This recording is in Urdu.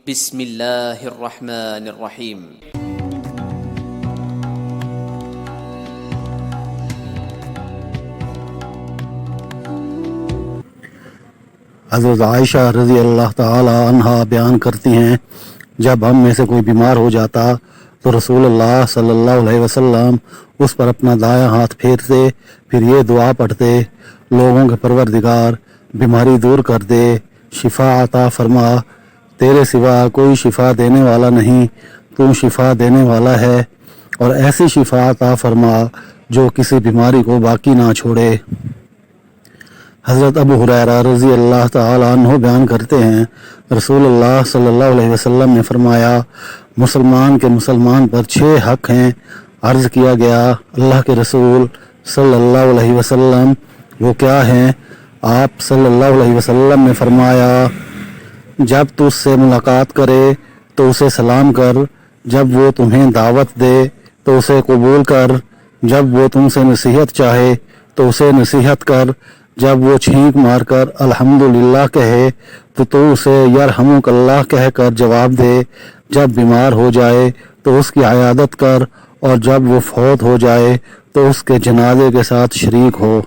بسم اللہ الرحمن الرحیم۔ حضرت عائشہ رضی اللہ تعالی عنہا بیان کرتی ہیں، جب ہم میں سے کوئی بیمار ہو جاتا تو رسول اللہ صلی اللہ علیہ وسلم اس پر اپنا دایاں ہاتھ پھیرتے، پھر یہ دعا پڑھتے: لوگوں کے پروردگار، بیماری دور کر دے، شفا عطا فرما، تیرے سوا کوئی شفا دینے والا نہیں، تو شفا دینے والا ہے، اور ایسی شفا عطا فرما جو کسی بیماری کو باقی نہ چھوڑے۔ حضرت ابو ہریرہ رضی اللہ تعالی عنہ بیان کرتے ہیں، رسول اللہ صلی اللہ علیہ وسلم نے فرمایا، مسلمان کے مسلمان پر 6 حق ہیں۔ عرض کیا گیا، اللہ کے رسول صلی اللہ علیہ وسلم وہ کیا ہیں؟ آپ صلی اللہ علیہ وسلم نے فرمایا، جب تو اس سے ملاقات کرے تو اسے سلام کر، جب وہ تمہیں دعوت دے تو اسے قبول کر، جب وہ تم سے نصیحت چاہے تو اسے نصیحت کر، جب وہ چھینک مار کر الحمدللہ کہے تو اسے یرحمک اللہ کہہ کر جواب دے، جب بیمار ہو جائے تو اس کی عیادت کر، اور جب وہ فوت ہو جائے تو اس کے جنازے کے ساتھ شریک ہو۔